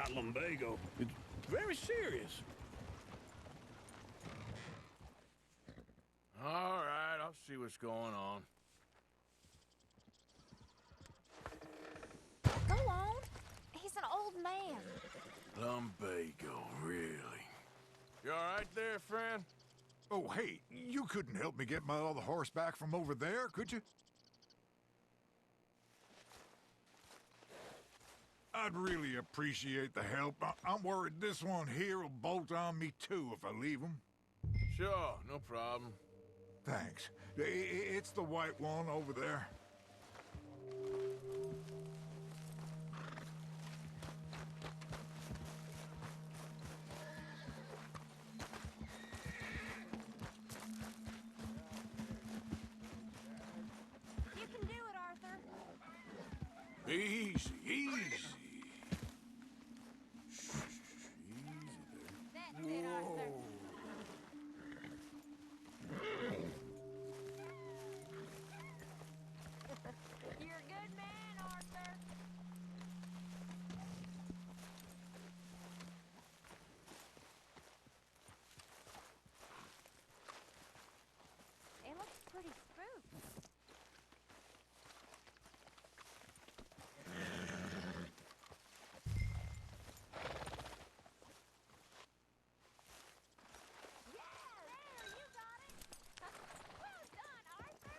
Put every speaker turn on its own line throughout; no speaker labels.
got lumbago. It's very serious.
All right, I'll see what's going on.
Go on. He's an old man.
Lumbago, really? You all right there, friend?
Oh, hey, you couldn't help me get my other horse back from over there, could you? I'd really appreciate the help. I'm worried this one here will bolt on me too if I leave him.
Sure, no problem.
Thanks. It's the white one over there.
You can do it, Arthur.
Easy, easy.
That's it, Arthur. You're a good man, Arthur. It looks pretty spooked. There, you got it. Well done, Arthur.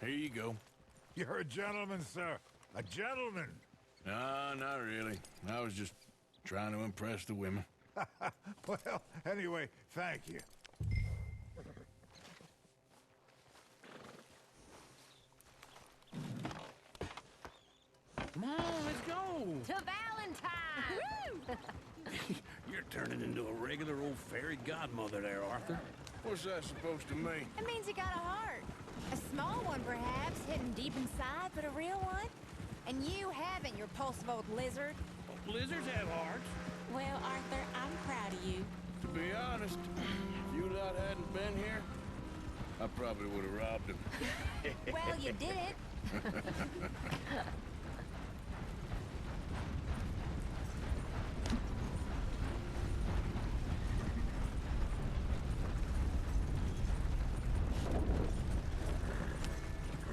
Here you go.
You're a gentleman, sir. A gentleman.
No, not really. I was just trying to impress the women.
Well, anyway, thank you.
Come on, let's go.
To Valentine!
You're turning into a regular old fairy godmother there, Arthur.
What's that supposed to mean?
It means you got a heart. A small one, perhaps, hidden deep inside, but a real one. And you haven't, you repulsive old lizard.
Lizards have hearts.
Well, Arthur, I'm proud of you.
To be honest, if you lot hadn't been here, I probably would have robbed him.
Well, you did.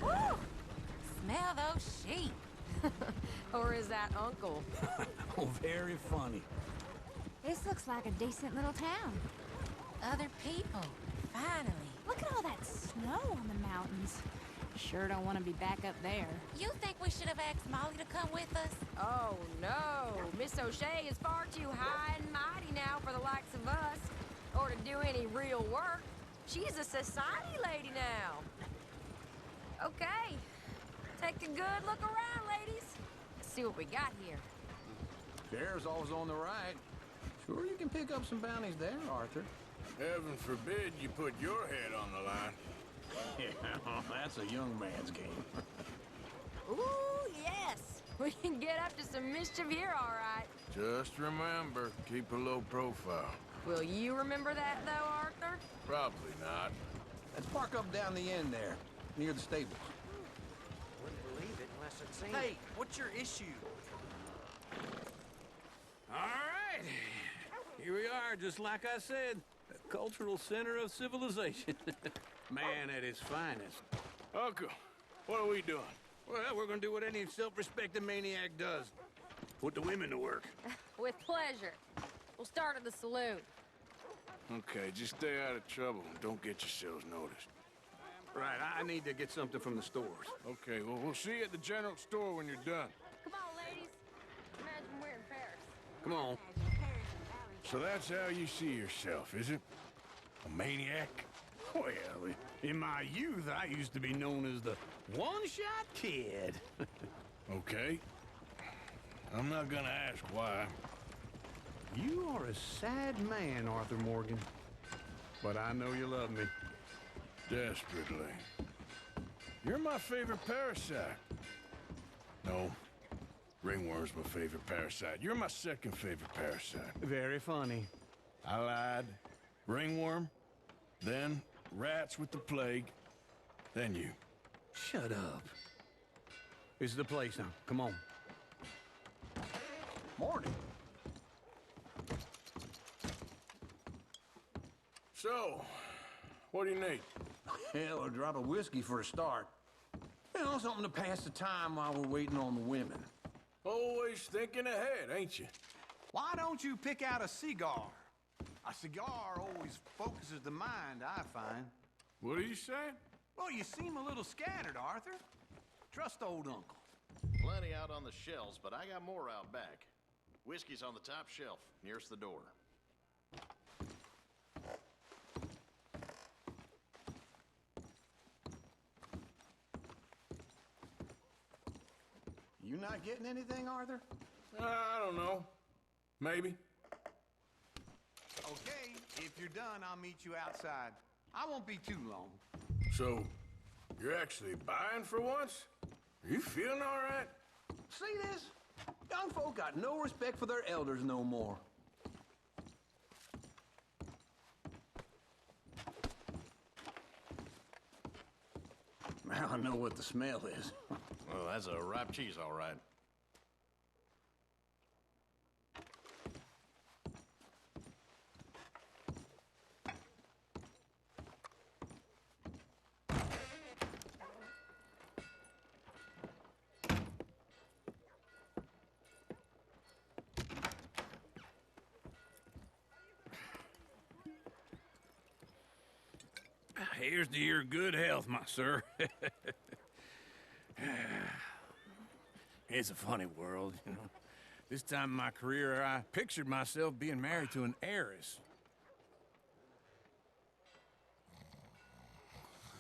Woo! Smell those sheep. Or is that Uncle?
Oh, very funny.
This looks like a decent little town.
Other people, finally.
Look at all that snow on the mountains. Sure don't want to be back up there.
You think we should have asked Molly to come with us?
Oh, no. Miss O'Shea is far too high and mighty now for the likes of us, or to do any real work. She's a society lady now. Okay. Take a good look around, ladies. Let's see what we got here.
Sheriff's always on the right. Sure you can pick up some bounties there, Arthur.
Heaven forbid you put your head on the line.
Yeah, that's a young man's game.
Ooh, yes. We can get up to some mischief here, all right.
Just remember, keep a low profile.
Will you remember that, though, Arthur?
Probably not.
Let's park up down the end there, near the stables.
Wouldn't believe it unless I'd seen
Hey, what's your issue?
All right. Here we are, just like I said. A cultural center of civilization. Man at his finest.
Uncle, what are we doing?
Well, we're gonna do what any self-respecting maniac does. Put the women to work.
With pleasure. We'll start at the saloon.
Okay, just stay out of trouble and don't get yourselves noticed.
Right, I need to get something from the stores.
Okay, well, we'll see you at the general store when you're done.
Come on, ladies. Imagine we're in Paris.
Come on.
So that's how you see yourself, is it? A maniac?
Well, in my youth, I used to be known as the one-shot kid.
Okay. I'm not gonna ask why.
You are a sad man, Arthur Morgan. But I know you love me.
Desperately. You're my favorite parasite. No, ringworm's my favorite parasite. You're my second favorite parasite.
Very funny.
I lied. Ringworm, then rats with the plague, then you.
Shut up. This is the place now. Come on.
Morning.
So, what do you need?
Hell, a drop of whiskey for a start. You know, something to pass the time while we're waiting on the women.
Always thinking ahead, ain't you?
Why don't you pick out a cigar? A cigar always focuses the mind, I find.
What are you saying?
Well, you seem a little scattered, Arthur. Trust old uncle.
Plenty out on the shelves, but I got more out back. Whiskey's on the top shelf, nearest the door.
You not getting anything, Arthur?
I don't know. Maybe.
Okay, if you're done, I'll meet you outside. I won't be too long.
So, you're actually buying for once? Are you feeling all right?
See this? Young folk got no respect for their elders no more. Now I know what the smell is.
Well, that's a ripe cheese, all right.
Here's to your good health, my sir. It's a funny world, you know. This time in my career, I pictured myself being married to an heiress.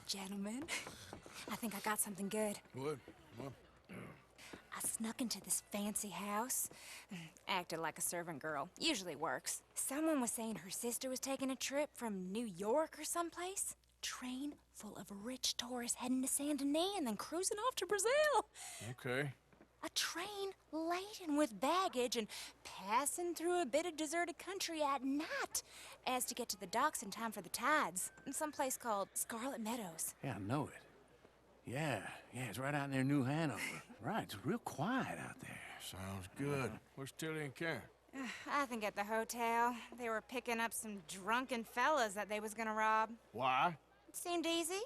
Gentlemen, I think I got something good.
What?
I snuck into this fancy house, acted like a servant girl. Usually works. Someone was saying her sister was taking a trip from New York or someplace. Train full of rich tourists heading to Saint Denis and then cruising off to Brazil.
Okay.
A train laden with baggage and passing through a bit of deserted country at night as to get to the docks in time for the tides in some place called Scarlet Meadows.
Yeah, I know it. Yeah, it's right out near New Hanover. Right, it's real quiet out there.
Sounds good. Where's Tilly and Karen?
I think at the hotel. They were picking up some drunken fellas that they was gonna rob.
Why?
It seemed easy.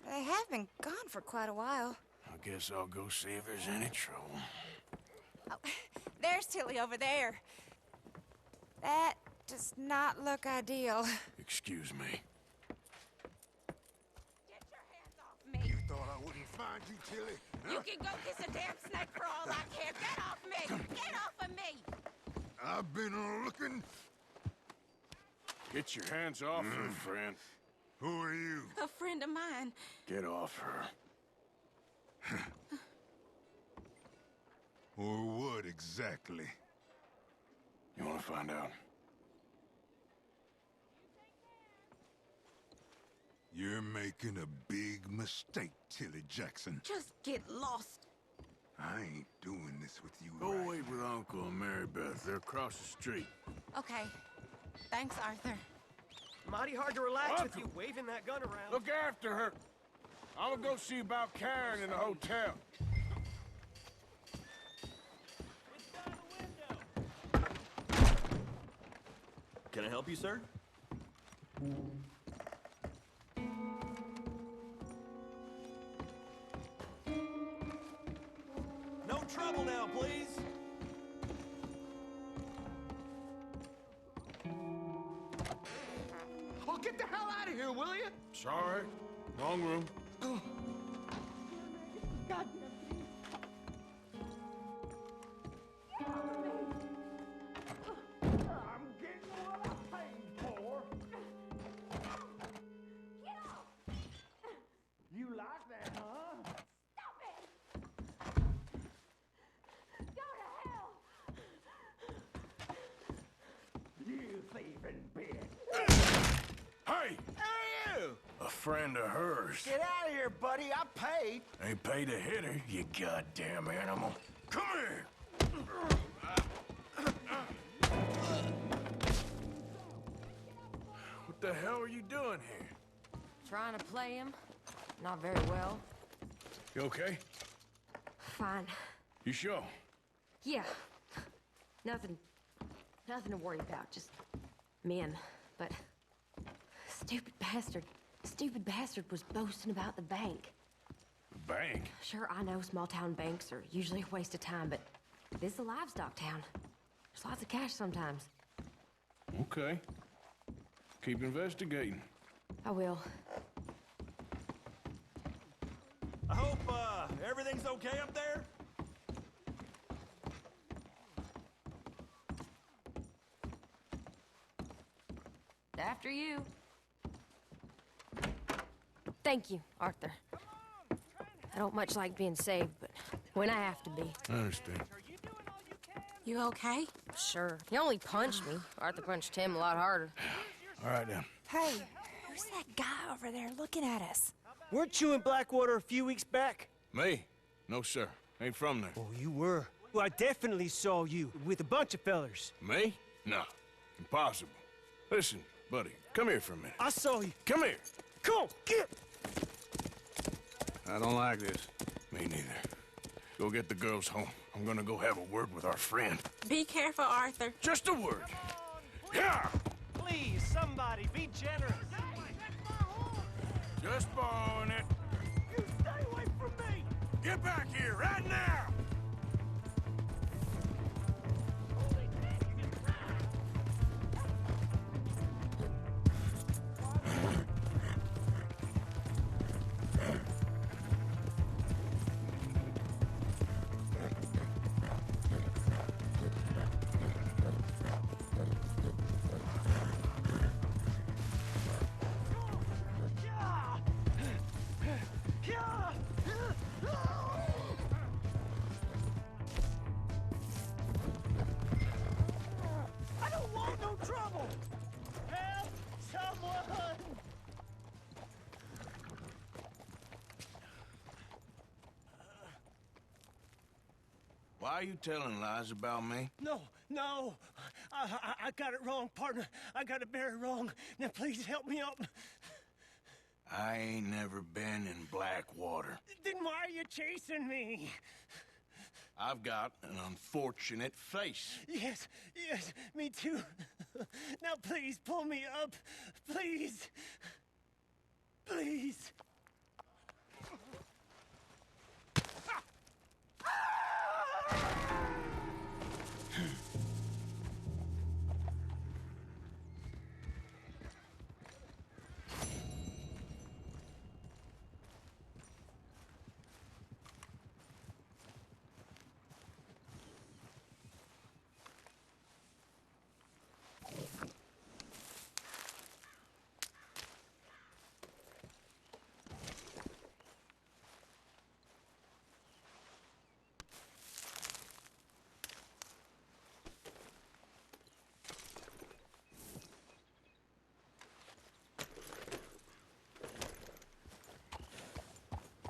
They have been gone for quite a while.
I guess I'll go see if there's any trouble.
Oh, there's Tilly over there. That does not look ideal.
Excuse me.
Get your hands off me.
You thought I wouldn't find you, Tilly? Huh?
You can go kiss a damn snake for all I care. Get off me. Get off of me.
I've been looking.
Get your hands off her, friend.
Who are you?
A friend of mine.
Get off her.
Or what exactly?
You want to find out?
You're making a big mistake, Tilly Jackson.
Just get lost.
I ain't doing this with you.
Go
right
wait with Uncle and Mary Beth. They're across the street.
Okay. Thanks, Arthur.
Mighty hard to relax with
Uncle.
you waving that gun around.
Look after her. I'm gonna go see about Karen in the hotel.
Can I help you, sir? No trouble now, please.
Oh, get the hell out of here, will you?
Sorry. Wrong room. friend of hers.
Get out of here, buddy. I paid.
Ain't paid a hitter, you goddamn animal. Come here! What the hell are you doing here?
Trying to play him. Not very well.
You okay?
Fine.
You sure?
Yeah. Nothing to worry about. Just men. But stupid bastard was boasting about the bank.
The bank?
Sure, I know small town banks are usually a waste of time, but this is a livestock town. There's lots of cash sometimes.
Okay. Keep investigating.
I will.
I hope, everything's okay up there?
After you. Thank you, Arthur. I don't much like being saved, but when I have to be.
I understand.
You okay?
Sure. He only punched me. Arthur punched him a lot harder.
All right, then.
Hey, who's that guy over there looking at us?
Weren't you in Blackwater a few weeks back?
Me? No, sir. Ain't from there.
Oh, you were. Well, I definitely saw you with a bunch of fellers.
Me? No. Impossible. Listen, buddy, come here for a minute.
I saw you.
Come here.
Come on, get!
I don't like this.
Me neither. Go get the girls home. I'm gonna go have a word with our friend.
Be careful, Arthur.
Just a word. Yeah!
Please, somebody, be generous.
Just borrowing it.
You stay away from me!
Get back here right now!
I don't want no trouble! Help someone!
Why are you telling lies about me?
No, no! I got it wrong, partner. I got it very wrong. Now please help me up.
I ain't never been in Blackwater.
Then why are you chasing me?
I've got an unfortunate face.
Yes, me too. Now please pull me up. Please. Please.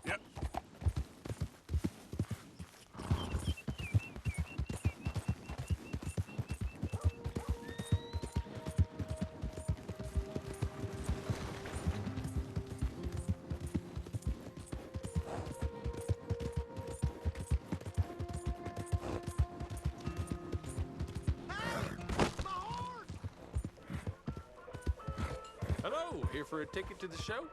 Yep.
Hello, here for a ticket to the show?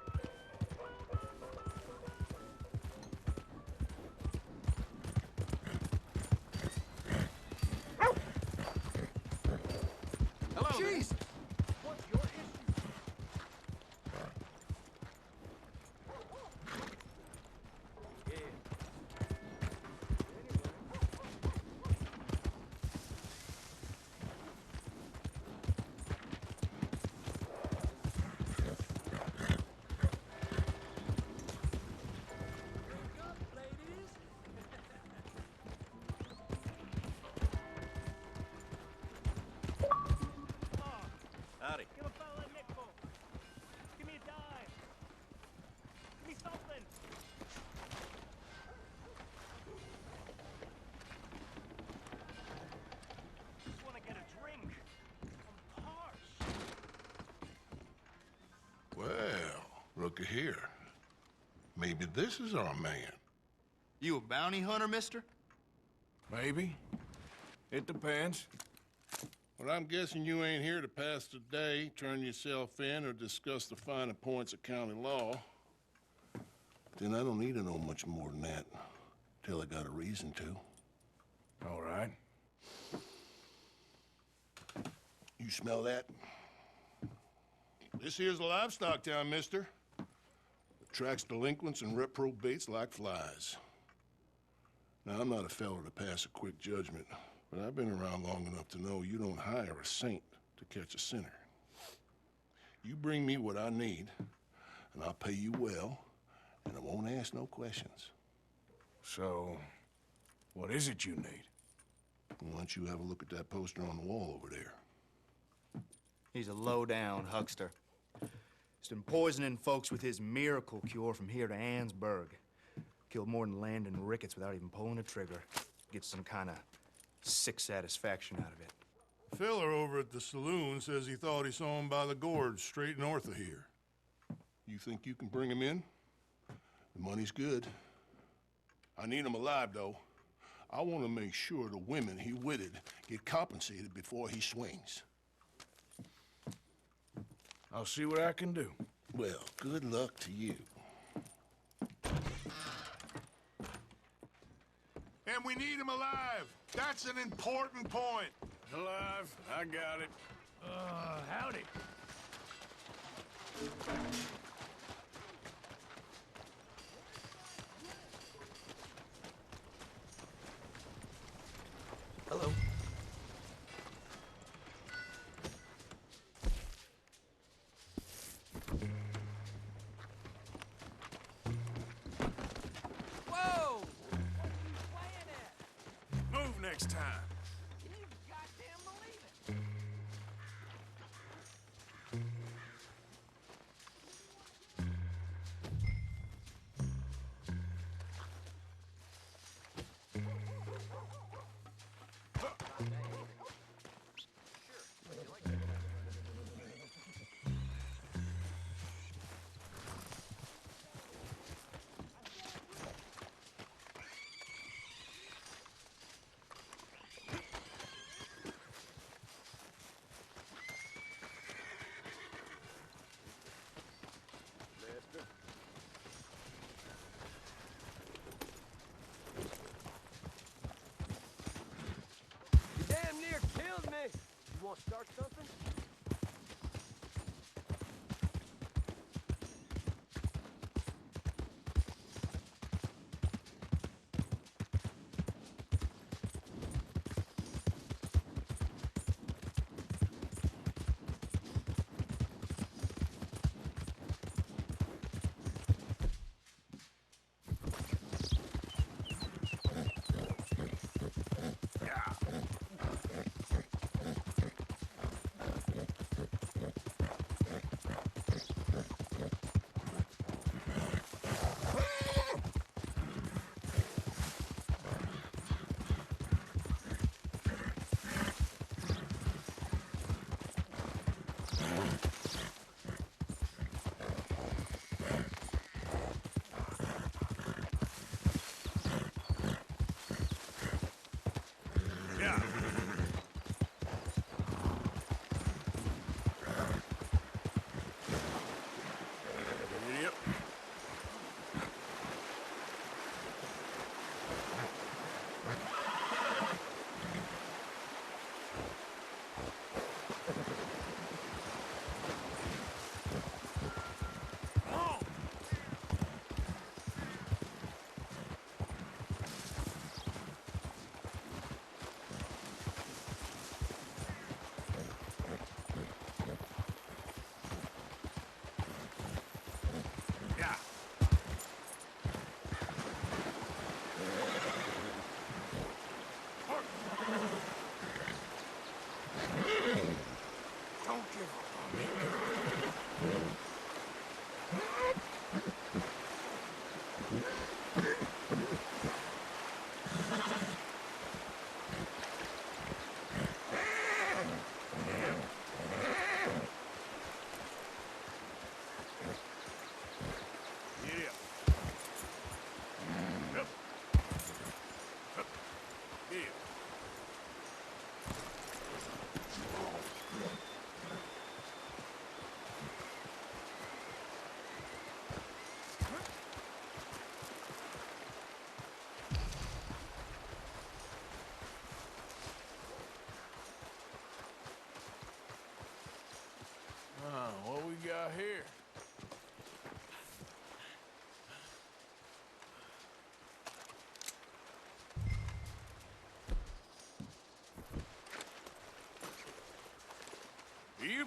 Hello. there.
Jeez! What's your issue?
look here. Maybe this is our man.
You a bounty hunter, mister?
Maybe. It depends.
Well, I'm guessing you ain't here to pass the day, turn yourself in, or discuss the finer points of county law. Then I don't need to know much more than that, till I got a reason to.
All right.
You smell that? This here's a livestock town, mister. Attracts delinquents and reprobates like flies. Now, I'm not a fellow to pass a quick judgment, but I've been around long enough to know you don't hire a saint to catch a sinner. You bring me what I need, and I'll pay you well, and I won't ask no questions.
So, what is it you need?
Why don't you have a look at that poster on the wall over there?
He's a low-down huckster. He's been poisoning folks with his miracle cure from here to Annesburg. Killed more than Landon Ricketts without even pulling a trigger. Gets some kind of sick satisfaction out of it.
The fella over at the saloon says he thought he saw him by the gorge straight north of here. You think you can bring him in? The money's good. I need him alive, though. I want to make sure the women he witted get compensated before he swings.
I'll see what I can do.
Well, good luck to you.
And we need him alive. That's an important point.
Alive, I got it. Howdy.
Hello.
Whoa!
Move next time.
Can you goddamn believe it?
You damn near killed me. You want to start something?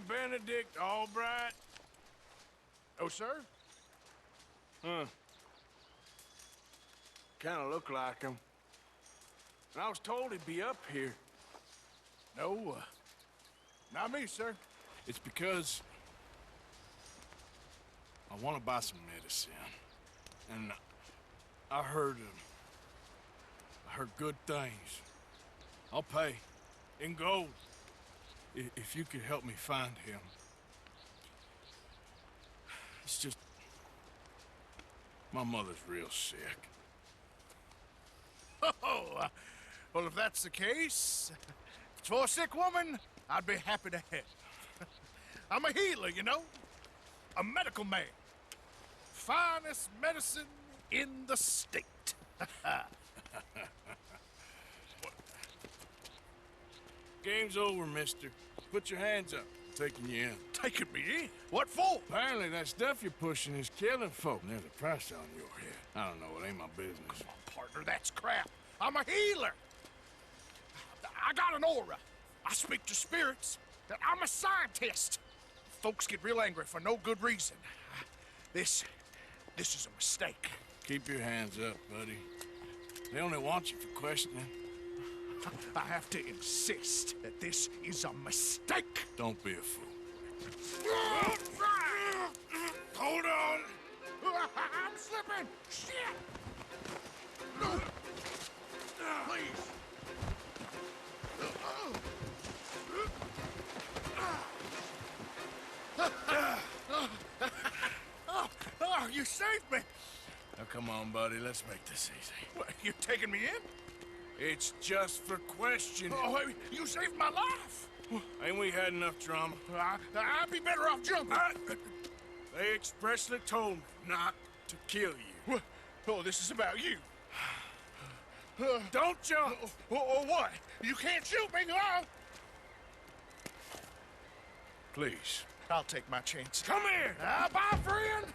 Benedict Albright?
Oh, sir?
Huh. Kinda look like him. And I was told he'd be up here.
No, not me, sir.
It's because I want to buy some medicine. And I heard good things. I'll pay in gold if you could help me find him. It's just my mother's real sick.
Oh, well, if that's the case, for a sick woman, I'd be happy to help. I'm a healer, you know? A medical man. Finest medicine in the state.
Game's over, mister. Put your hands up. I'm taking you in.
Taking me in? What for?
Apparently that stuff you're pushing is killing folk. There's a price on your head. I don't know. It ain't my business.
Come on, partner. That's crap. I'm a healer. I got an aura. I speak to spirits. I'm a scientist. Folks get real angry for no good reason. This is a mistake.
Keep your hands up, buddy. They only want you for questioning.
I have to insist that this is a mistake.
Don't be a fool.
Hold on. I'm slipping. Shit. Please. Oh, you saved me.
Now, come on, buddy. Let's make this easy.
What, you taking me in?
It's just for questioning.
Oh, you saved my life.
Ain't we had enough drama?
I'd be better off jumping.
They expressly told me not to kill you.
Oh, this is about you.
Don't jump!
Oh, what? You can't shoot me, no!
Please.
I'll take my chance.
Come here!
Bye, friend!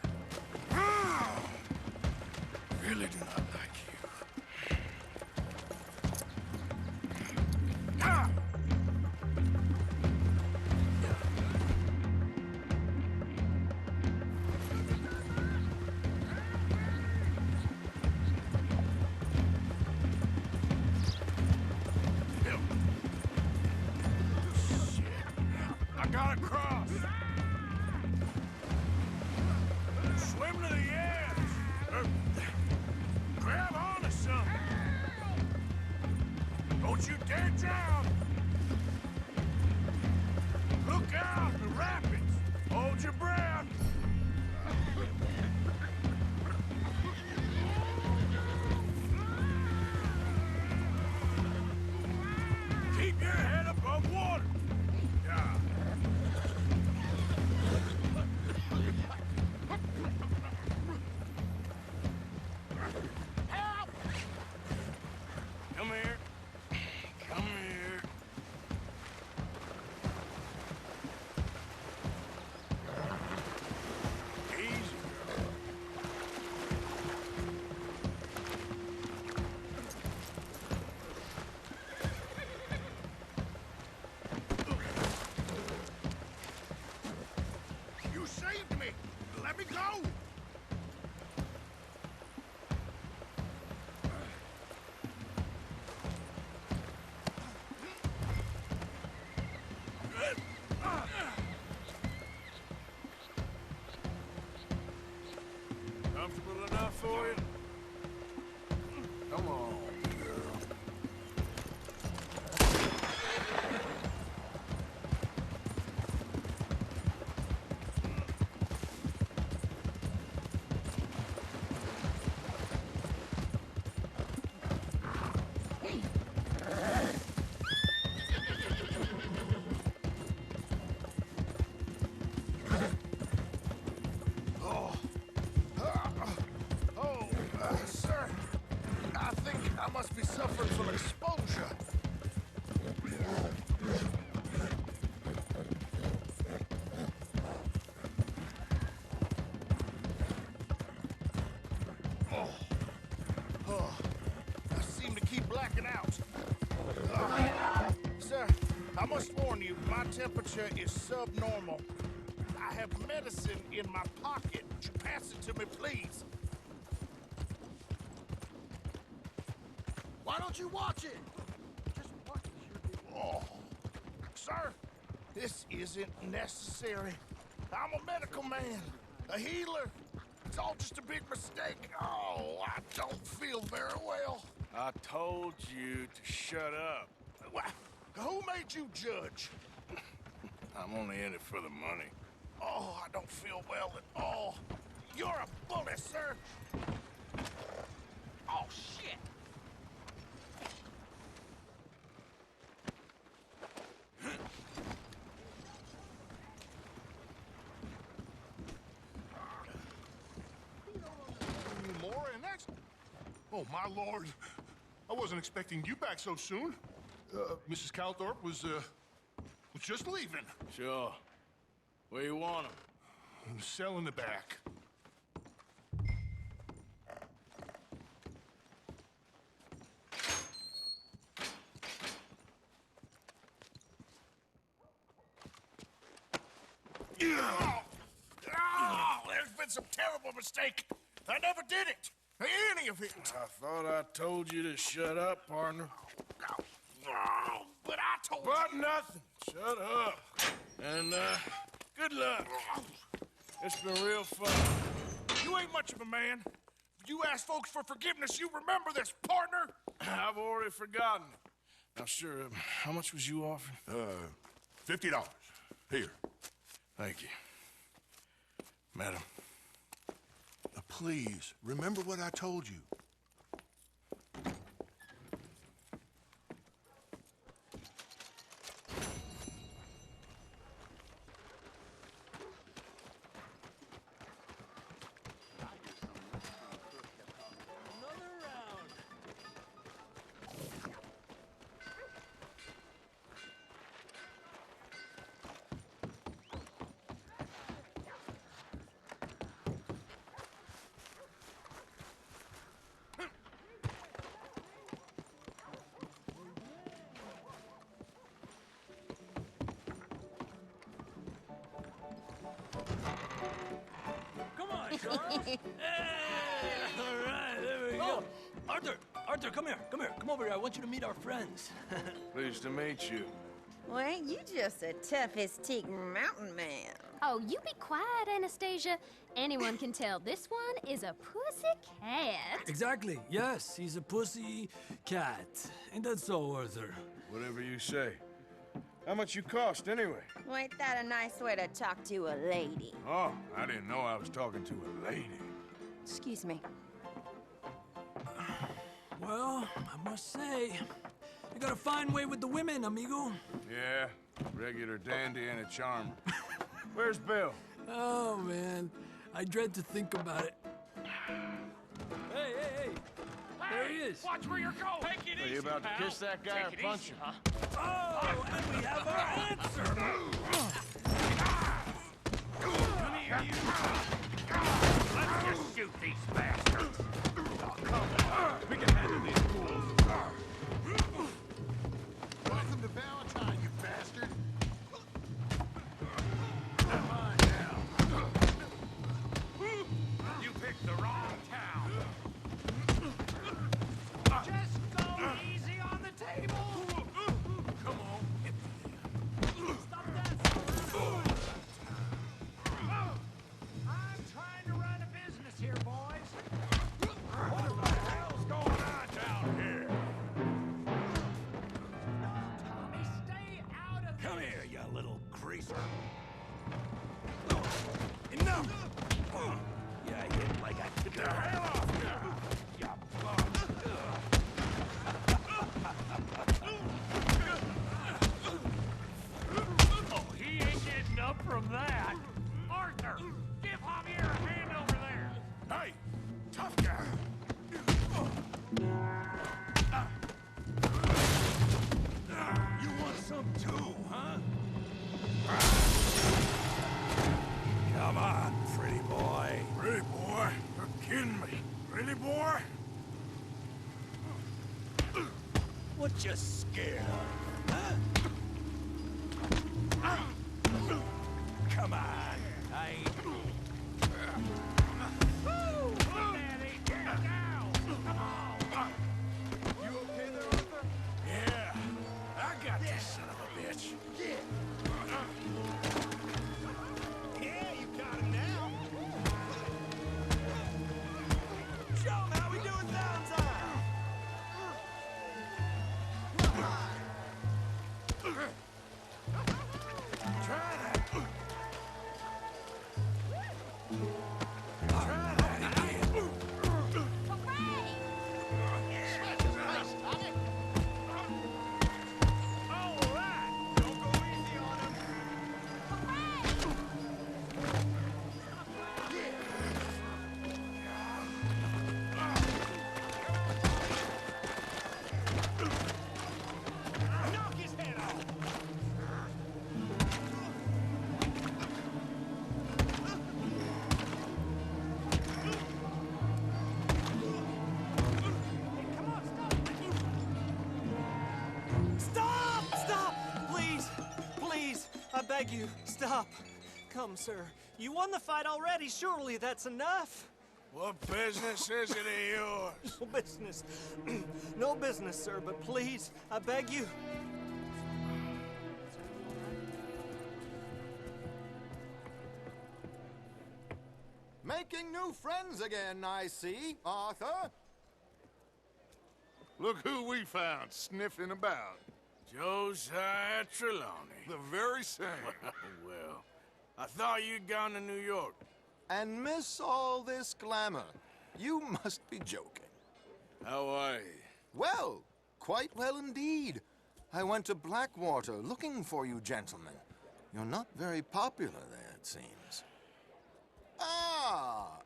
Really do not like you. I gotta cross. Swim to the edge. Grab onto something. Don't you dare drown. Look out, the rapids. Hold your breath. Keep your head above water. Yeah.
Help!
Come here. Come here. Easy, girl.
You saved me! Let me go!
Comfortable enough for you? Come on, girl.
Sir, I think I must be suffering from exposure. I seem to keep blacking out. Sir, I'm
must warn you, my temperature is subnormal. I have medicine in my pocket. Pass it to me, please.
Why don't you watch it? Just watch it.
Oh, sir, this isn't necessary. I'm a medical man, a healer. It's all just a big mistake. Oh, I don't feel very well.
I told you to shut up.
Who made you judge?
I'm only in it for the money.
Oh, I don't feel well at all. You're a bully, sir. Oh, shit.
More, and that's... Oh, my lord. I wasn't expecting you back so soon. Mrs. Calthorpe was just leaving.
Sure. Where you want him?
Cell in the back.
There's been some terrible mistake. I never did it. Any of it.
I thought I told you to shut up, partner.
But I told
you. Nothing. Shut up. And, good luck. It's been real fun.
You ain't much of a man. You ask folks for forgiveness, you remember this, partner?
I've already forgotten. Now, sure, how much was you offering?
$50. Here.
Thank you. Madam.
Please, remember what I told you.
Hey! All right, there we go. Arthur, come here. Come over here. I want you to meet our friends.
Pleased to meet you.
Well, ain't you just a tough-as-teak mountain man?
Oh, you be quiet, Anastasia. Anyone can tell this one is a pussy cat.
Exactly. Yes, he's a pussy cat. Ain't that so, Arthur?
Whatever you say. How much you cost, anyway?
Well, ain't that a nice way to talk to a lady?
Oh, I didn't know I was talking to a lady.
Excuse me.
Well, I must say, you got a fine way with the women, amigo.
Yeah, regular dandy and a charmer. Where's Bill?
Oh, man. I dread to think about it. Hey! There he is.
Watch where you're going. Take it
Are
easy,
you about
pal.
to kiss that guy
Take
or
it
punch
easy,
him?
huh?
Oh, and we have our answer.
Come here, you. Let's just shoot these bastards. Oh, come on. We can handle these fools.
Welcome to Valentine, you bastard.
Come on now. You picked the wrong town. Just go easy on the table. Come on. Stop that. I'm trying to run a business here, boys. What the hell's going on down here? No, Tommy, stay out of this.
Come here, you little greaser. Enough! Yeah, hit like I took the hell off you. You bum.
Oh, he ain't getting up from that. Arthur, give Javier a hand over there.
Hey, tough guy.
You want some too, huh? Come on, pretty boy.
Pretty boy? You're kidding me. Pretty boy?
What you scared of, huh?
Stop. Come, sir. You won the fight already. Surely that's enough.
What business is it of yours?
No business. No business, sir, but please, I beg you.
Making new friends again, I see, Arthur.
Look who we found sniffing about.
Josiah Trelawney.
The very same.
Well, I thought you'd gone to New York.
And miss all this glamour. You must be joking.
How are you?
Well, quite well indeed. I went to Blackwater looking for you gentlemen. You're not very popular there, it seems. Ah!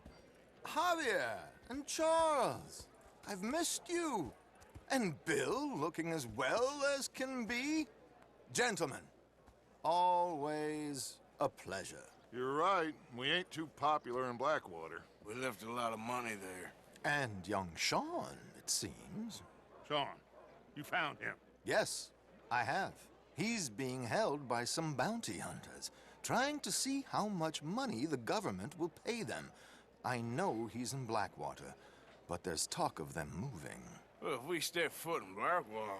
Javier and Charles. I've missed you. And Bill looking as well as can be. Gentlemen, always a pleasure.
You're right. We ain't too popular in Blackwater.
We left a lot of money there.
And young Sean, it seems.
Sean, you found him?
Yes, I have. He's being held by some bounty hunters, trying to see how much money the government will pay them. I know he's in Blackwater, but there's talk of them moving.
Well, if we step foot in Blackwater...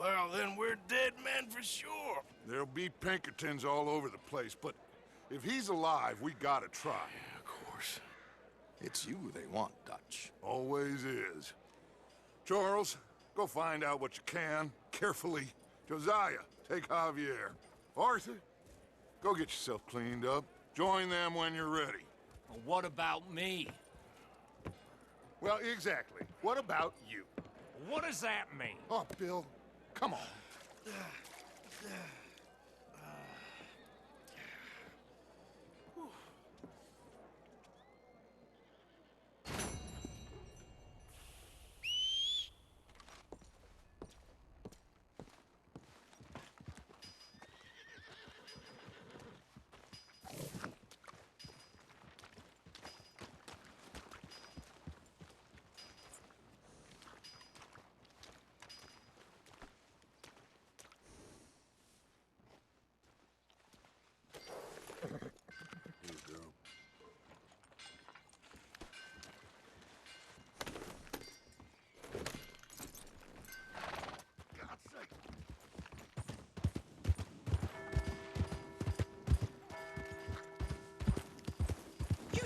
Well, then we're dead men for sure.
There'll be Pinkertons all over the place, but if he's alive, we gotta try.
Yeah, of course.
It's you they want, Dutch.
Always is. Charles, go find out what you can, carefully. Josiah, take Javier. Arthur, go get yourself cleaned up. Join them when you're ready.
Well, what about me?
Well, exactly. What about you?
What does that mean?
Oh, Bill, come on.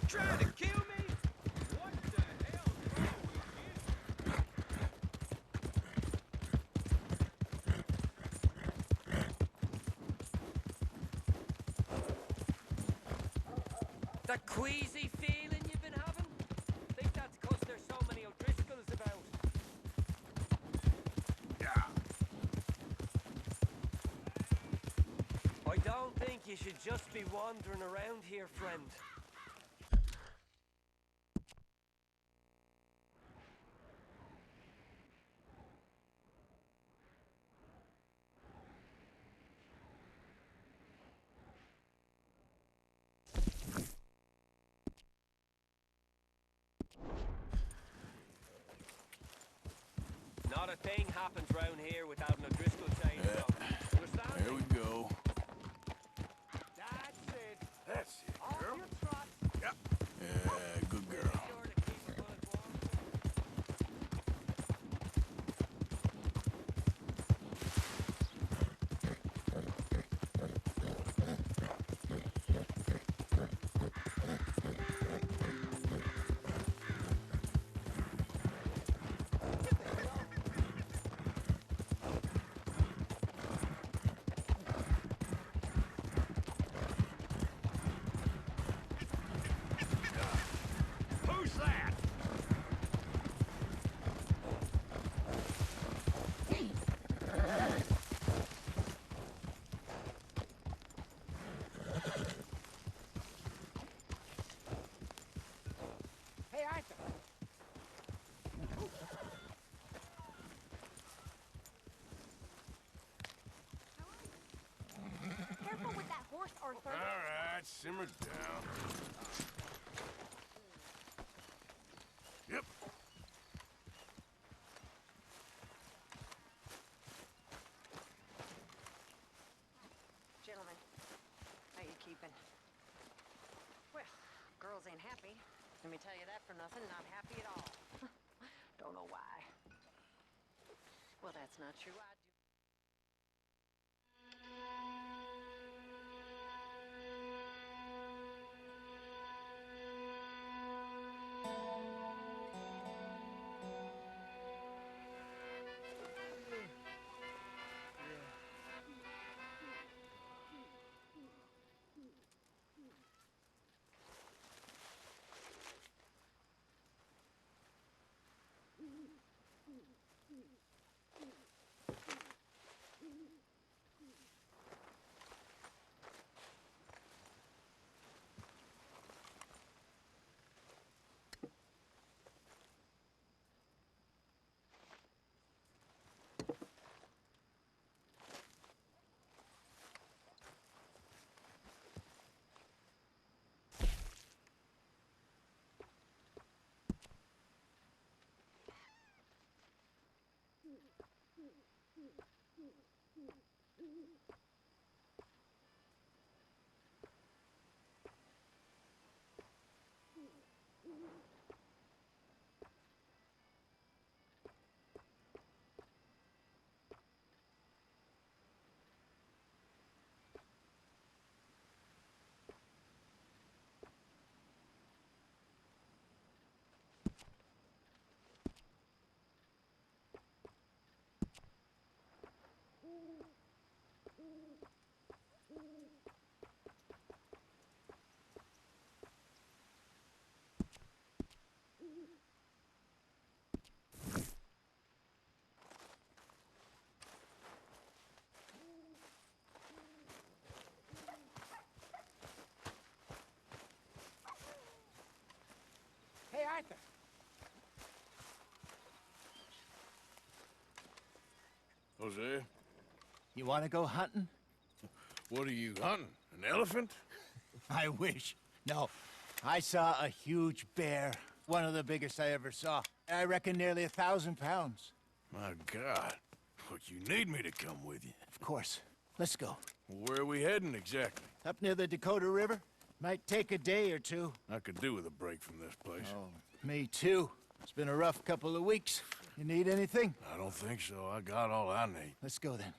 Trying to kill me? What the hell is wrong with you? That queasy feeling you've been having? Think that's 'cause there's so many O'Driscolls about.
Yeah.
I don't think you should just be wandering around here, friend. Not a thing happens round here without an O'Driscoll chain. Understand?
Here we go.
That's it.
That's it, girl.
Your trot.
Yep.
Yeah, good girl.
Sure to keep her bullets warm.
Who's that?
Hey, Arthur.
Careful with that horse, Arthur.
All right, simmer down.
Yep.
happened? Well, girls ain't happy. Let me tell you that for nothing. Not happy at all. Don't know why. Well, that's not true. I do.
Hey, Arthur.
Jose?
You want to go hunting?
What are you hunting? An elephant?
I wish. No. I saw a huge bear. One of the biggest I ever saw. I reckon nearly 1,000 pounds.
My God. Look, you need me to come with you.
Of course. Let's go.
Where are we heading exactly?
Up near the Dakota River. Might take a day or two.
I could do with a break from this place.
Oh, me too. It's been a rough couple of weeks. You need anything?
I don't think so. I got all I need.
Let's go then.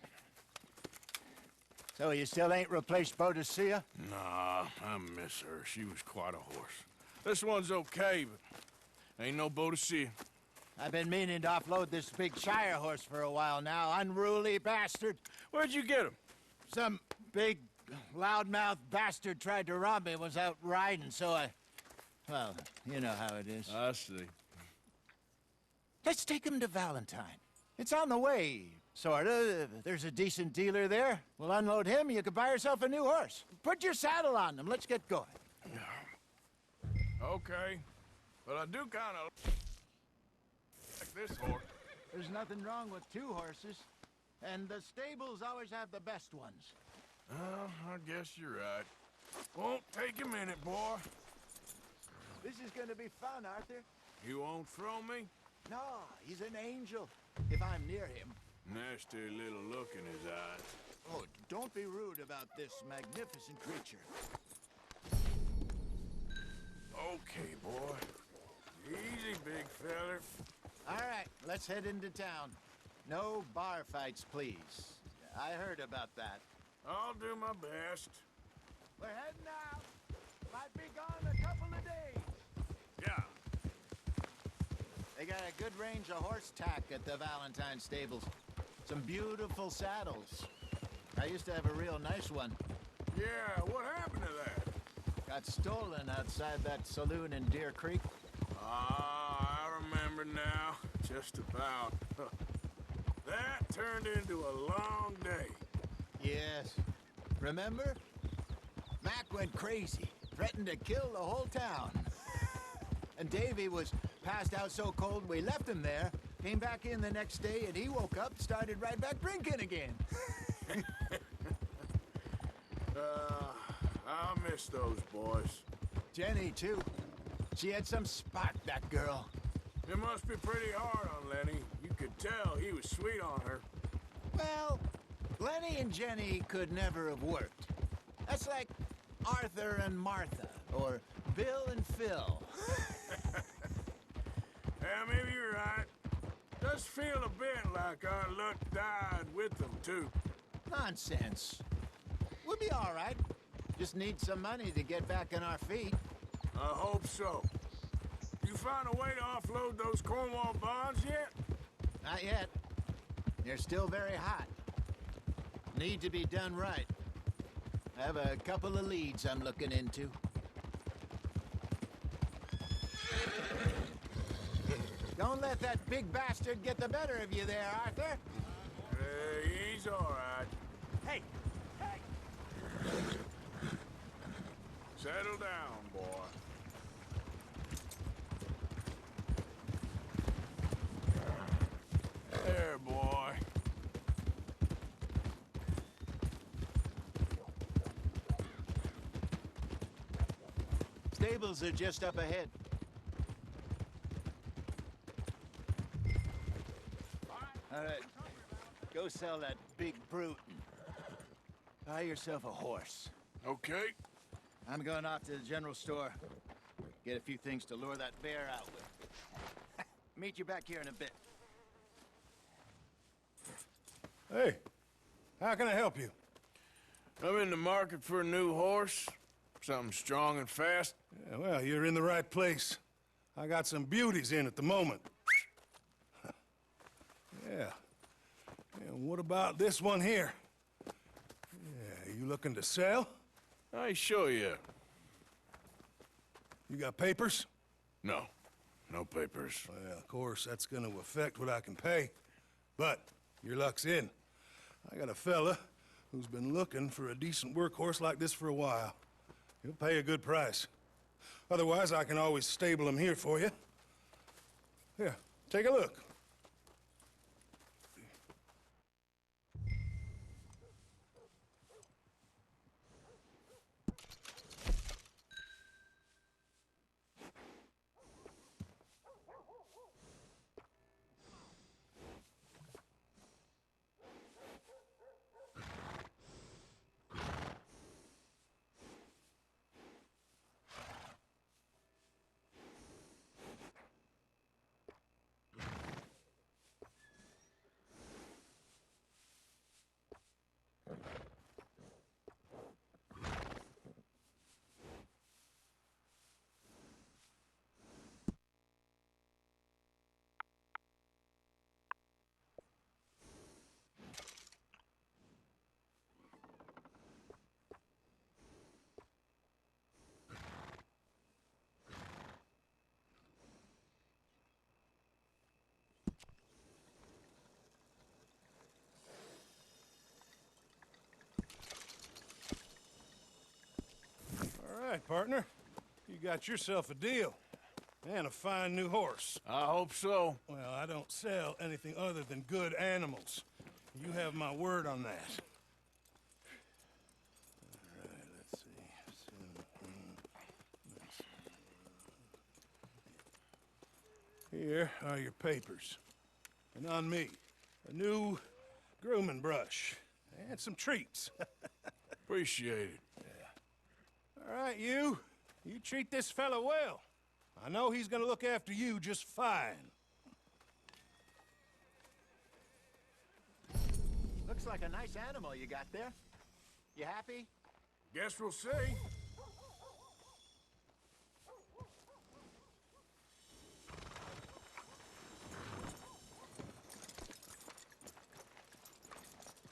So you still ain't replaced Boadicea?
Nah, I miss her. She was quite a horse. This one's okay, but ain't no Boadicea.
I've been meaning to offload this big Shire horse for a while now. Unruly bastard.
Where'd you get him?
Some big, loudmouth bastard tried to rob me. Was out riding, so I... Well, you know how it is.
I see.
Let's take him to Valentine. It's on the way, sorta. There's a decent dealer there. We'll unload him, you could buy yourself a new horse. Put your saddle on him, let's get going.
Okay, but I do kind of like this horse.
There's nothing wrong with two horses, and the stables always have the best ones.
Well, I guess you're right. Won't take a minute, boy.
This is gonna be fun, Arthur.
You won't throw me?
No, he's an angel, if I'm near him.
Nasty little look in his eyes.
Oh, don't be rude about this magnificent creature.
Okay, boy. Easy, big feller.
All right, let's head into town. No bar fights, please. I heard about that.
I'll do my best.
We're heading out. Might be gone a couple of days.
Yeah.
They got a good range of horse tack at the Valentine stables. Some beautiful saddles. I used to have a real nice one.
Yeah, what happened to that?
Got stolen outside that saloon in Deer Creek.
Ah, I remember now. Just about. That turned into a long day.
Yes. Remember? Mac went crazy. Threatened to kill the whole town. And Davy was passed out so cold we left him there. Came back in the next day and he woke up, started right back drinking again.
I'll miss those boys.
Jenny, too. She had some spark, that girl.
It must be pretty hard on Lenny. You could tell he was sweet on her.
Well, Lenny and Jenny could never have worked. That's like Arthur and Martha, or Bill and Phil.
Yeah, maybe you're right. Does feel a bit like our luck died with them, too.
Nonsense. We'll be all right. Just need some money to get back on our feet.
I hope so. You find a way to offload those Cornwall bonds yet?
Not yet. They're still very hot. Need to be done right. I have a couple of leads I'm looking into. Don't let that big bastard get the better of you there, Arthur.
He's all right.
Hey! Hey!
Settle down, boy. There, boy.
Stables are just up ahead. All right. Go sell that big brute and buy yourself a horse.
Okay.
I'm going off to the general store. Get a few things to lure that bear out with. Meet you back here in a bit.
Hey, how can I help you?
I'm in the market for a new horse. Something strong and fast.
Yeah, well, you're in the right place. I got some beauties in at the moment. Yeah. And what about this one here? Yeah, you looking to sell?
I show you.
You got papers?
No. No papers.
Well, of course, that's gonna affect what I can pay. But your luck's in. I got a fella who's been looking for a decent workhorse like this for a while. He'll pay a good price. Otherwise, I can always stable him here for you. Here, take a look. All right, partner. You got yourself a deal. And a fine new horse.
I hope so.
Well, I don't sell anything other than good animals. You have my word on that. All right, let's see. Here are your papers. And on me, a new grooming brush. And some treats.
Appreciate it.
All right, you treat this fella well. I know he's gonna look after you just fine.
Looks like a nice animal you got there. You happy?
Guess we'll see.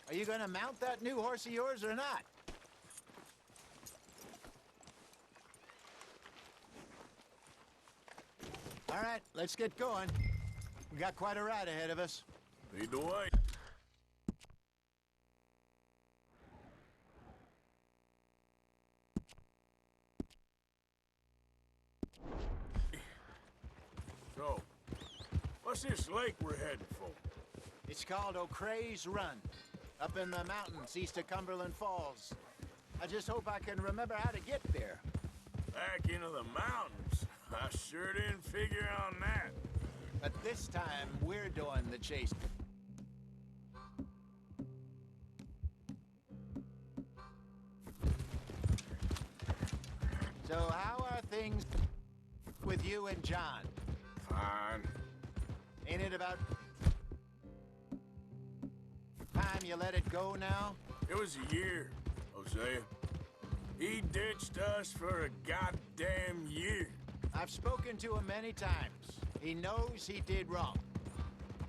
Are you gonna mount that new horse of yours or not? All right, let's get going. We got quite a ride ahead of us.
Lead the way. So, what's this lake we're heading for?
It's called O'Creagh's Run, up in the mountains east of Cumberland Falls. I just hope I can remember how to get there.
Back into the mountains? I sure didn't figure on that.
But this time, we're doing the chasing. with you and John?
Fine.
Ain't it about time you let it go now?
It was a year, Hosea. He ditched us for a goddamn year.
I've spoken to him many times. He knows he did wrong.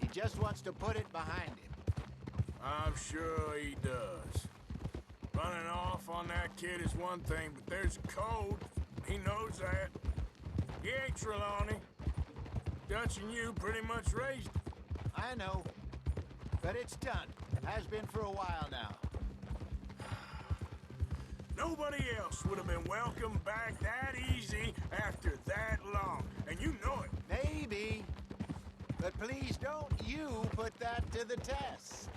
He just wants to put it behind him.
I'm sure he does. Running off on that kid is one thing, but there's a code. He knows that. He ain't Trelawney. Dutch and you pretty much raised him.
I know. But it's done. Has been for a while now.
Nobody else would have been welcomed back that easy after that long. And you know it.
Maybe. But please don't you put that to the test.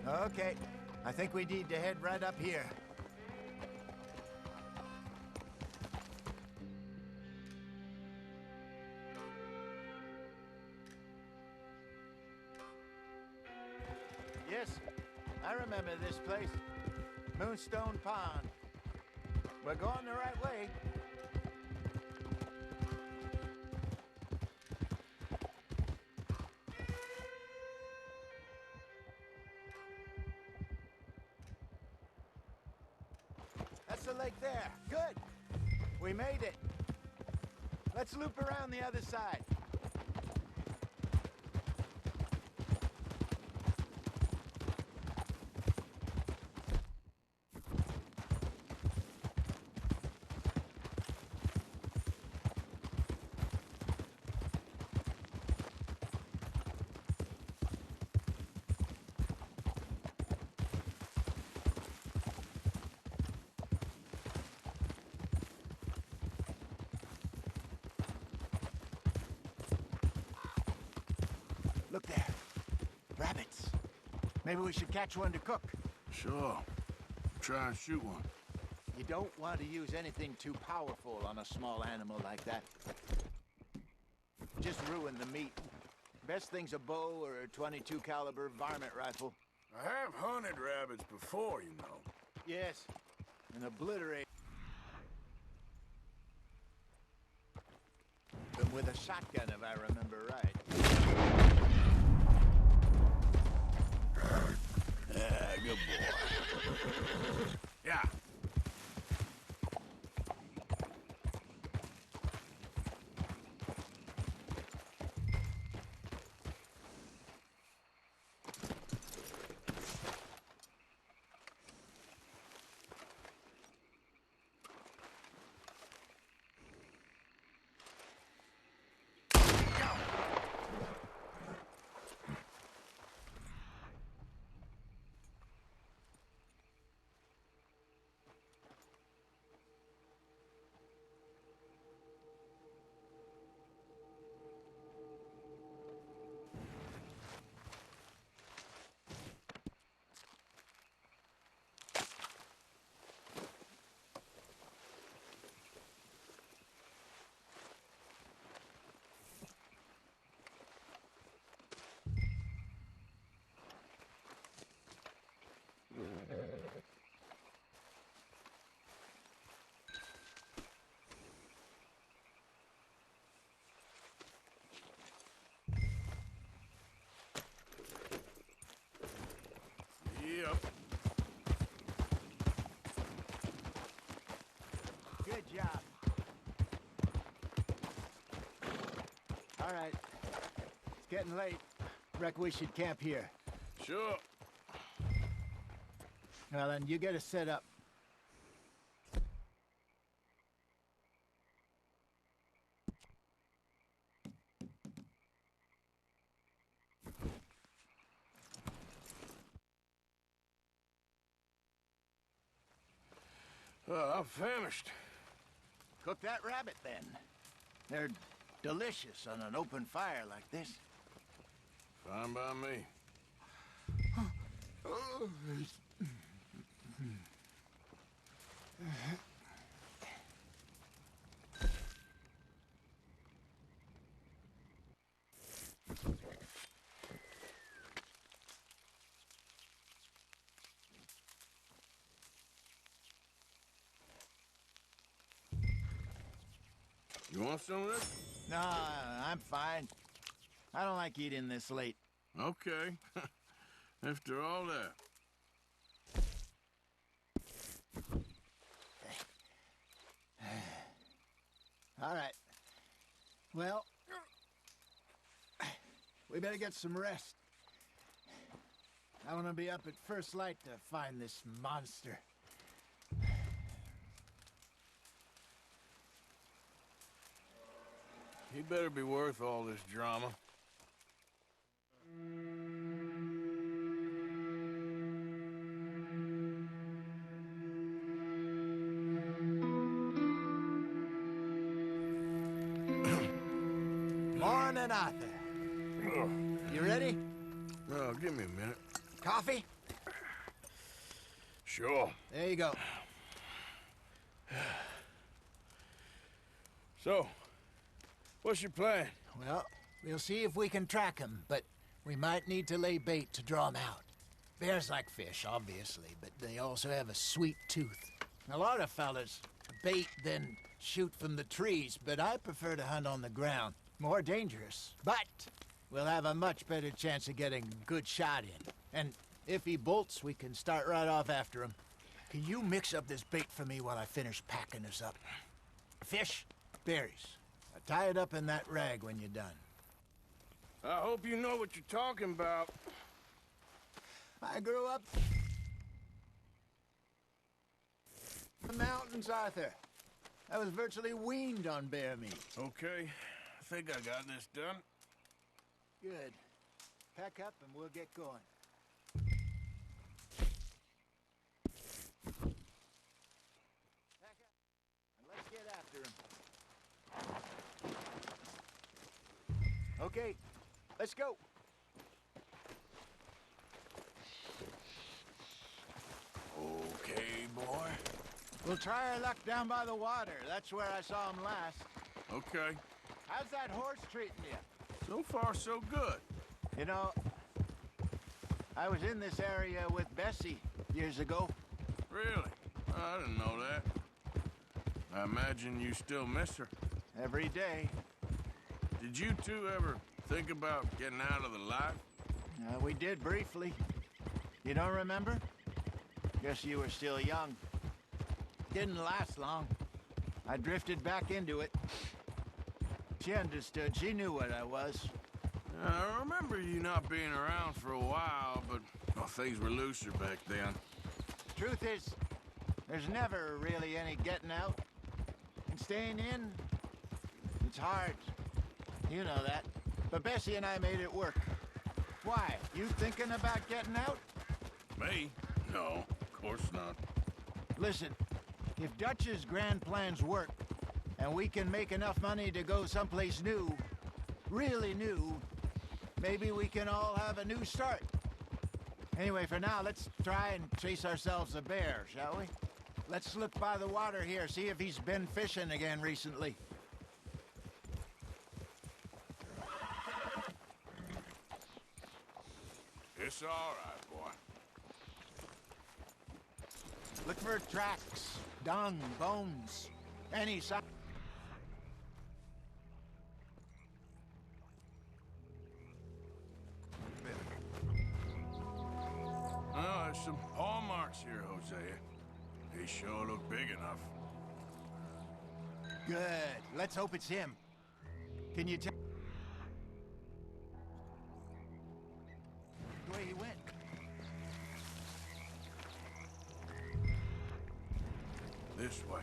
Okay, I think we need to head right up here. Yes, I remember this place. Moonstone Pond. We're going the right way. That's the lake there. Good. We made it. Let's loop around the other side. Look there. Rabbits. Maybe we should catch one to cook.
Sure. Try and shoot one.
You don't want to use anything too powerful on a small animal like that. Just ruin the meat. Best thing's a bow or a .22 caliber varmint rifle.
I have hunted rabbits before, you know.
Yes, and obliterate them with a shotgun, if I remember right.
Good boy. Yeah. Yep.
Good job. All right. It's getting late. Reckon we should camp here.
Sure.
Well, then you get us set up.
I'm famished.
Cook that rabbit, then. They're delicious on an open fire like this.
Fine by me. You want some of this?
No, I'm fine. I don't like eating this late.
Okay. After all that.
All right. Well, we better get some rest. I want to be up at first light to find this monster.
He'd better be worth all this drama.
Morning, Arthur. You ready?
Well, give me a minute.
Coffee?
Sure.
There you go.
So, what's your plan?
Well, we'll see if we can track him, but we might need to lay bait to draw him out. Bears like fish, obviously, but they also have a sweet tooth. A lot of fellas bait, then shoot from the trees, but I prefer to hunt on the ground. More dangerous, but we'll have a much better chance of getting a good shot in. And if he bolts, we can start right off after him. Can you mix up this bait for me while I finish packing this up? Fish, berries. Tie it up in that rag when you're done.
I hope you know what you're talking about.
I grew up in the mountains, Arthur. I was virtually weaned on bear meat.
Okay, I think I got this done.
Good. Pack up and we'll get going. Pack up and let's get after him. Okay, let's go.
Okay, boy.
We'll try our luck down by the water. That's where I saw him last.
Okay.
How's that horse treating you?
So far, so good.
You know, I was in this area with Bessie years ago.
Really? I didn't know that. I imagine you still miss her.
Every day.
Did you two ever think about getting out of the life?
We did briefly. You don't remember? Guess you were still young. Didn't last long. I drifted back into it. She understood. She knew what I was.
I remember you not being around for a while, but things were looser back then.
Truth is, there's never really any getting out. And staying in, it's hard. You know that. But Bessie and I made it work. Why? You thinking about getting out?
Me? No, of course not.
Listen, if Dutch's grand plans work, and we can make enough money to go someplace new, really new, maybe we can all have a new start. Anyway, for now, let's try and chase ourselves a bear, shall we? Let's look by the water here, see if he's been fishing again recently.
It's all right, boy.
Look for tracks, dung, bones, any sign.
Oh, there's some paw marks here, Hosea. They sure look big enough.
Good. Let's hope it's him. Can you tell where he went?
This way.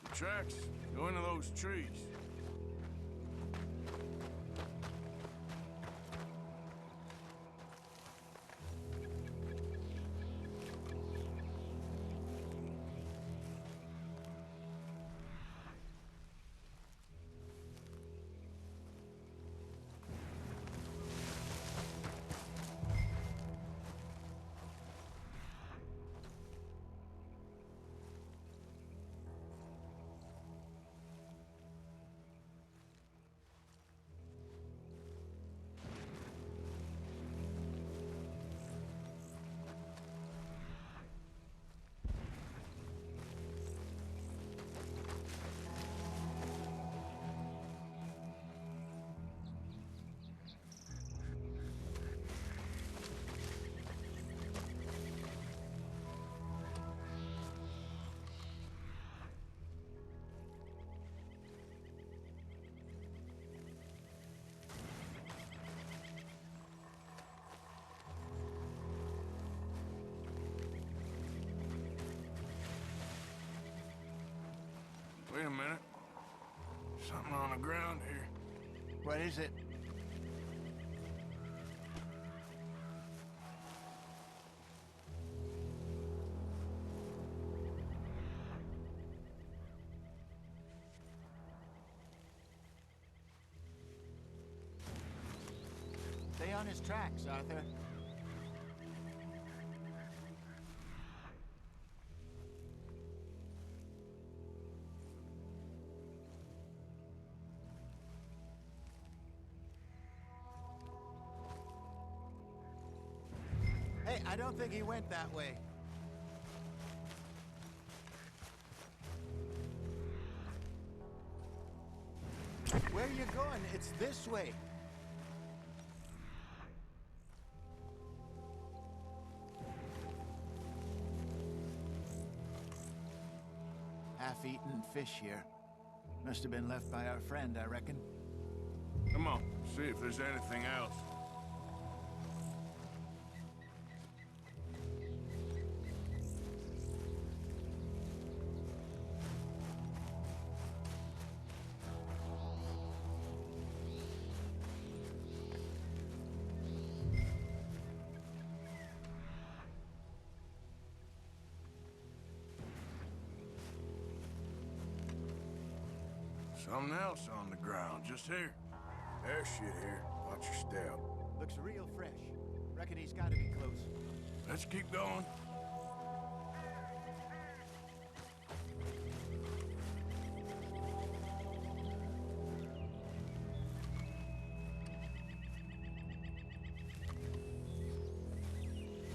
The tracks go into those trees. a minute. Something on the ground here.
What is it? Stay on his tracks, Arthur. Hey, I don't think he went that way. Where are you going? It's this way. Half-eaten fish here. Must have been left by our friend, I reckon.
Come on, see if there's anything else. Something else on the ground, just here. There's shit here. Watch your step.
Looks real fresh. Reckon he's got to be close.
Let's keep going.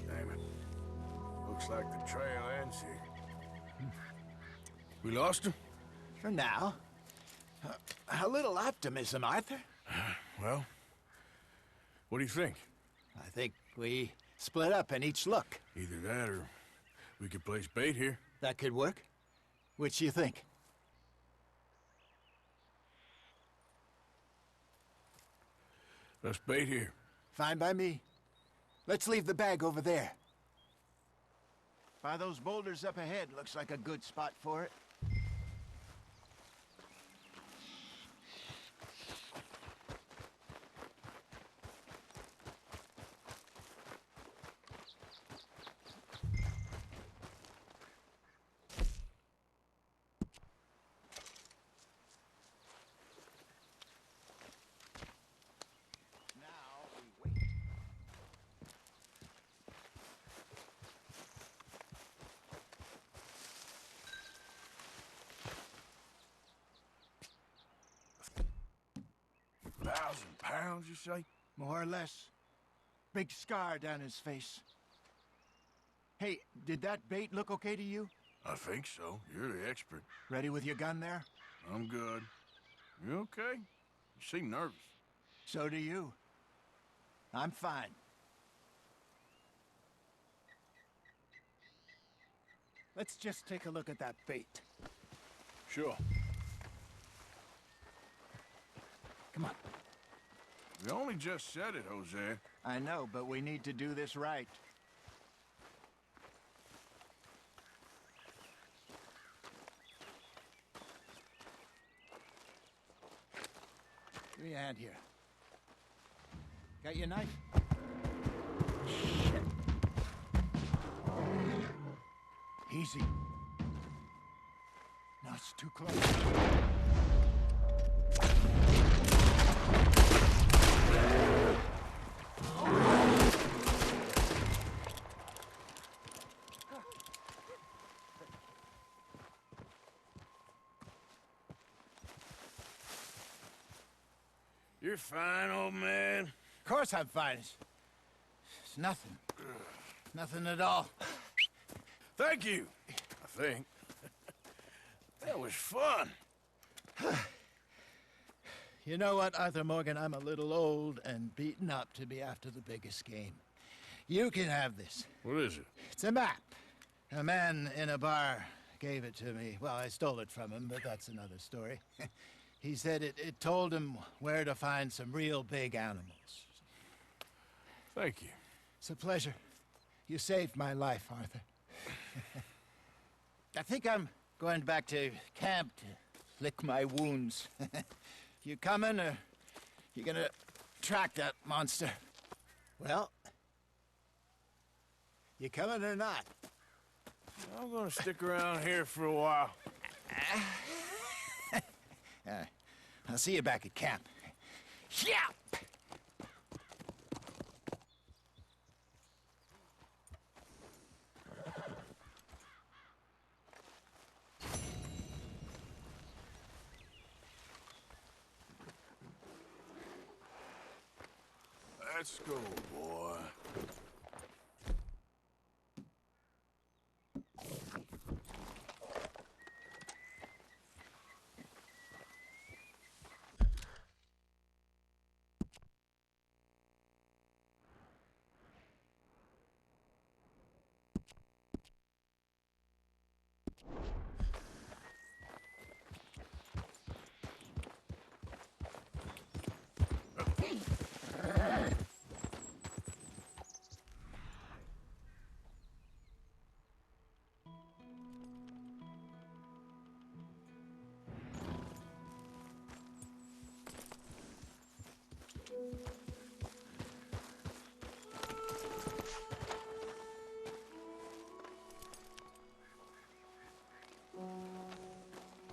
Damn it. Looks like the trail ends here. We lost him?
For now. A little optimism, Arthur.
Well, what do you think?
I think we split up and each look.
Either that or we could place bait here.
That could work. Which do you think?
Let's bait here.
Fine by me. Let's leave the bag over there. By those boulders up ahead, looks like a good spot for it.
£1,000, you say?
More or less. Big scar down his face. Hey, did that bait look okay to you?
I think so. You're the expert.
Ready with your gun there?
I'm good. You okay? You seem nervous.
So do you. I'm fine. Let's just take a look at that bait.
Sure.
Come on.
We only just said it, Jose.
I know, but we need to do this right. Give me a hand here. Got your knife? Shit. Easy. No, it's too close.
You're fine, old man.
Of course I'm fine. It's nothing. Nothing at all.
Thank you, I think. That was fun.
You know what, Arthur Morgan? I'm a little old and beaten up to be after the biggest game. You can have this.
What is it?
It's a map. A man in a bar gave it to me. Well, I stole it from him, but that's another story. He said it told him where to find some real big animals.
Thank you.
It's a pleasure. You saved my life, Arthur. I think I'm going back to camp to lick my wounds. You coming, or you gonna track that monster? Well, you coming or not?
I'm gonna stick around here for a while.
I'll see you back at camp. Yeah!
Let's go, boy.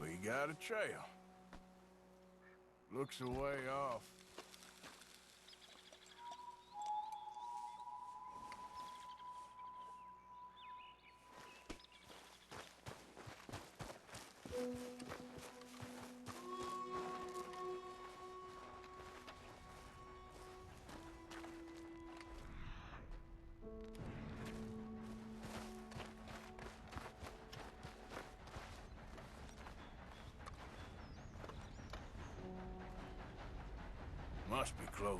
We got a trail. Looks a way off. Must be close.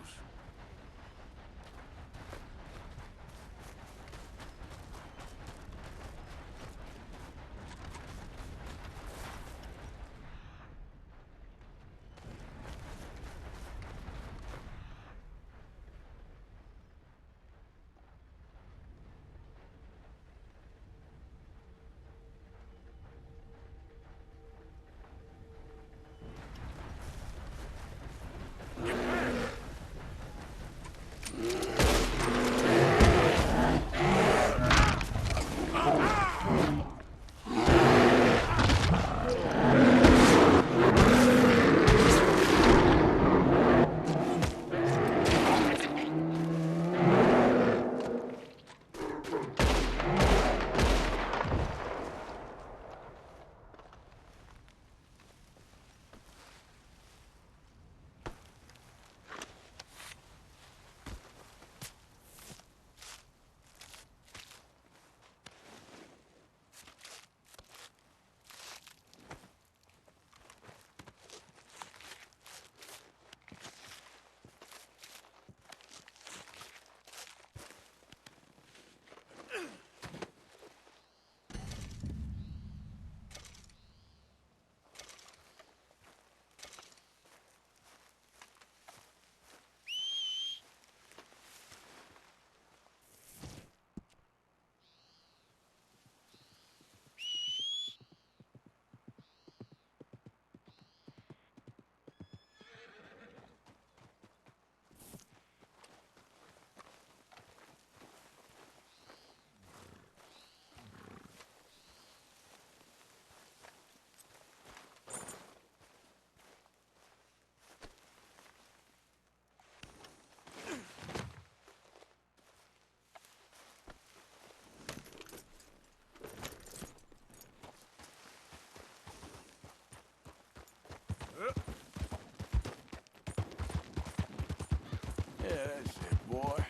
Yeah, that's it, boy.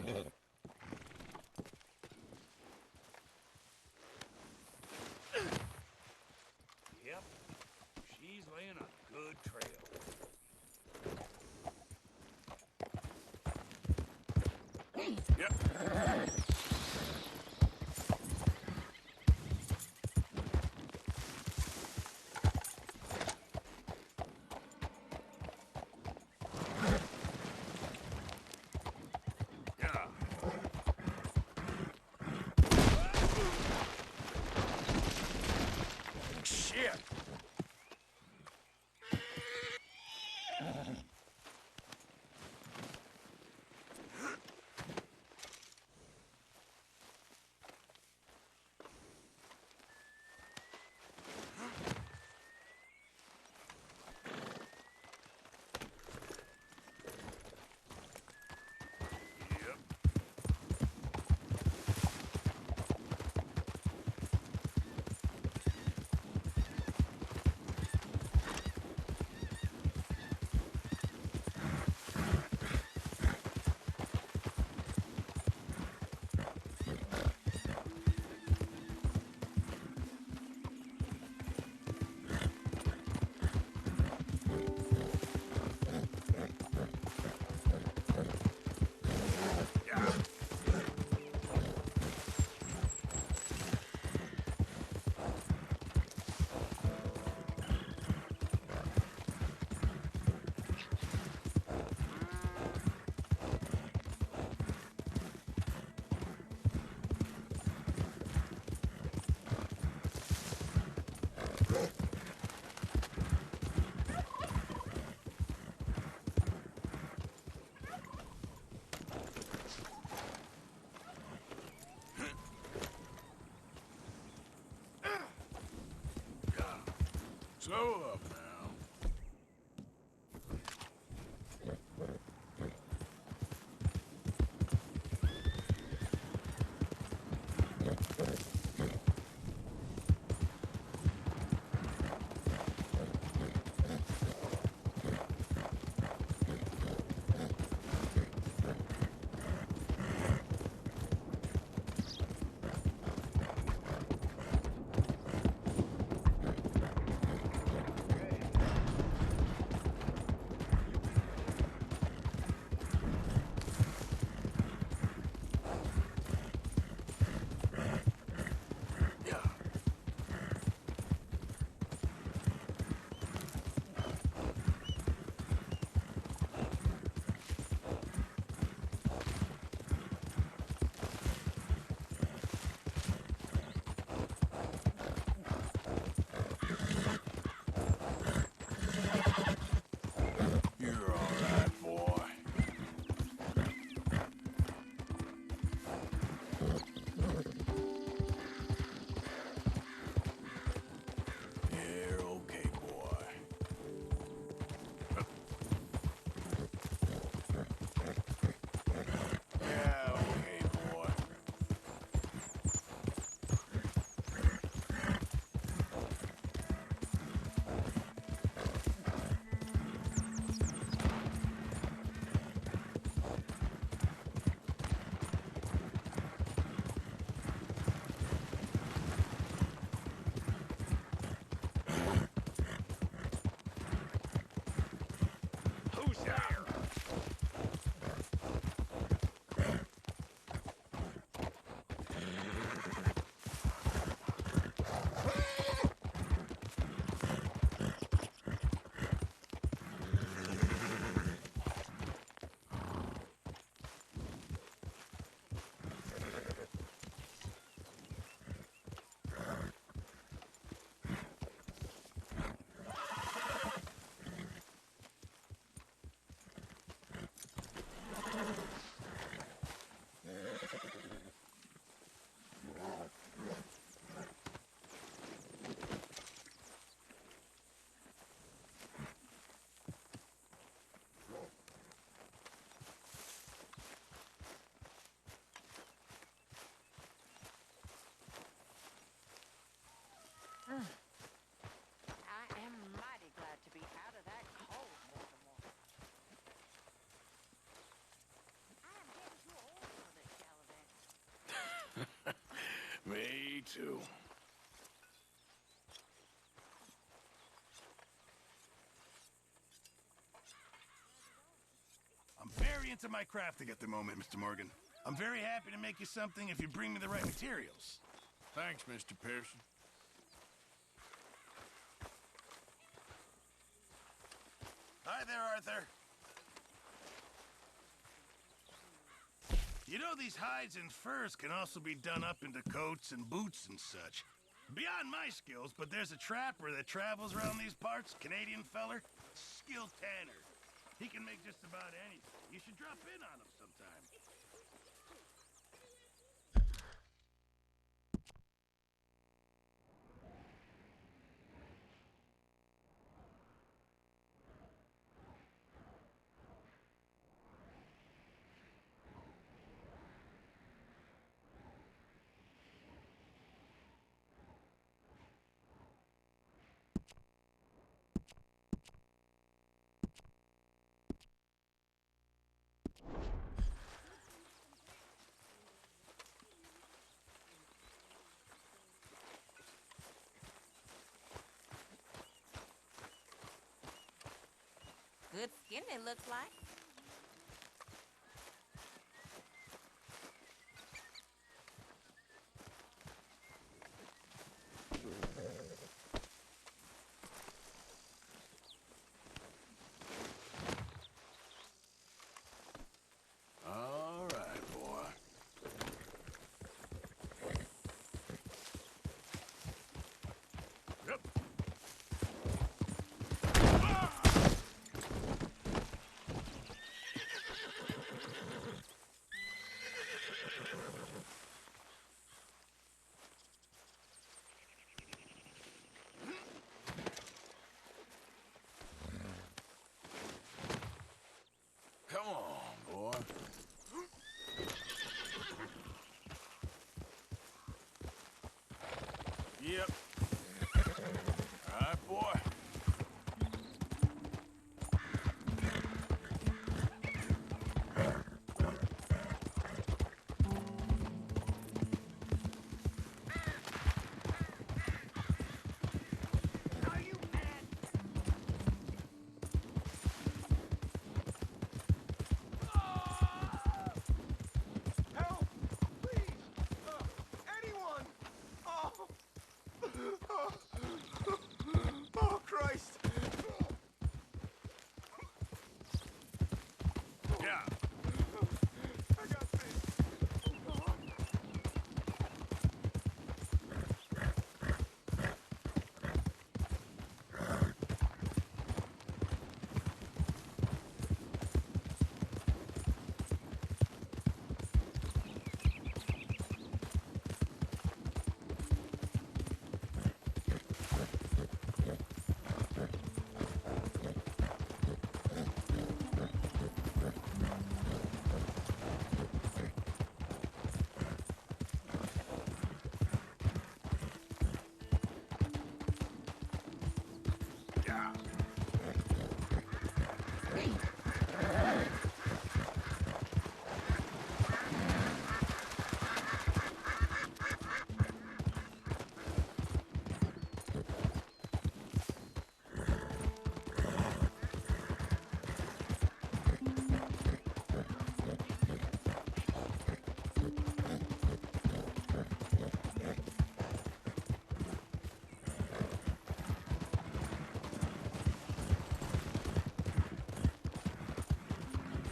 Yep. She's laying a good trail.
Yep. Shit! Slow up now. too.
I'm very into my crafting at the moment, Mr. Morgan. I'm very happy to make you something if you bring me the right materials.
Thanks, Mr. Pearson.
Hi there, Arthur. You know, these hides and furs can also be done up into coats and boots and such. Beyond my skills, but there's a trapper that travels around these parts, Canadian feller, skilled tanner. He can make just about anything. You should drop in on him sometime.
Good skin, it looks like.
All right, boy. Yep. Come on, boy. Yep. All right, boy.
Help! Please! Anyone! Oh! Oh, Christ!
Yeah.
I got this.
Yeah.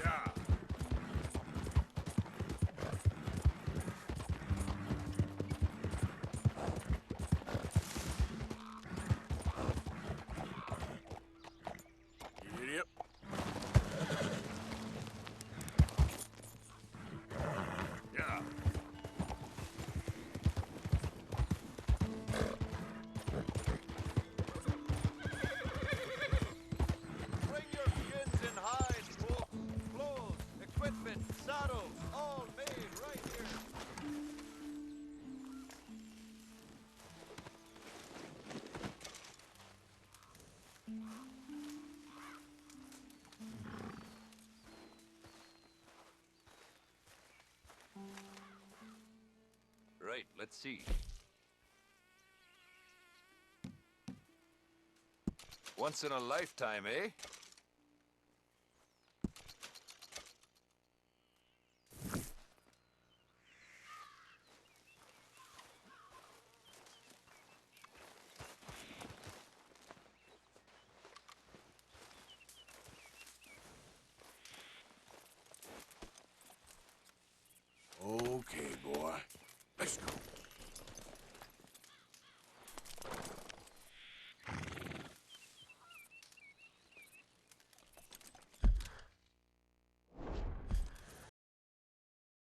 Yeah. Yep. Yeah.
Bring your skins and hides, folks. Clothes, equipment, saddles, all made right here.
Right, let's see.
Once in a lifetime, eh?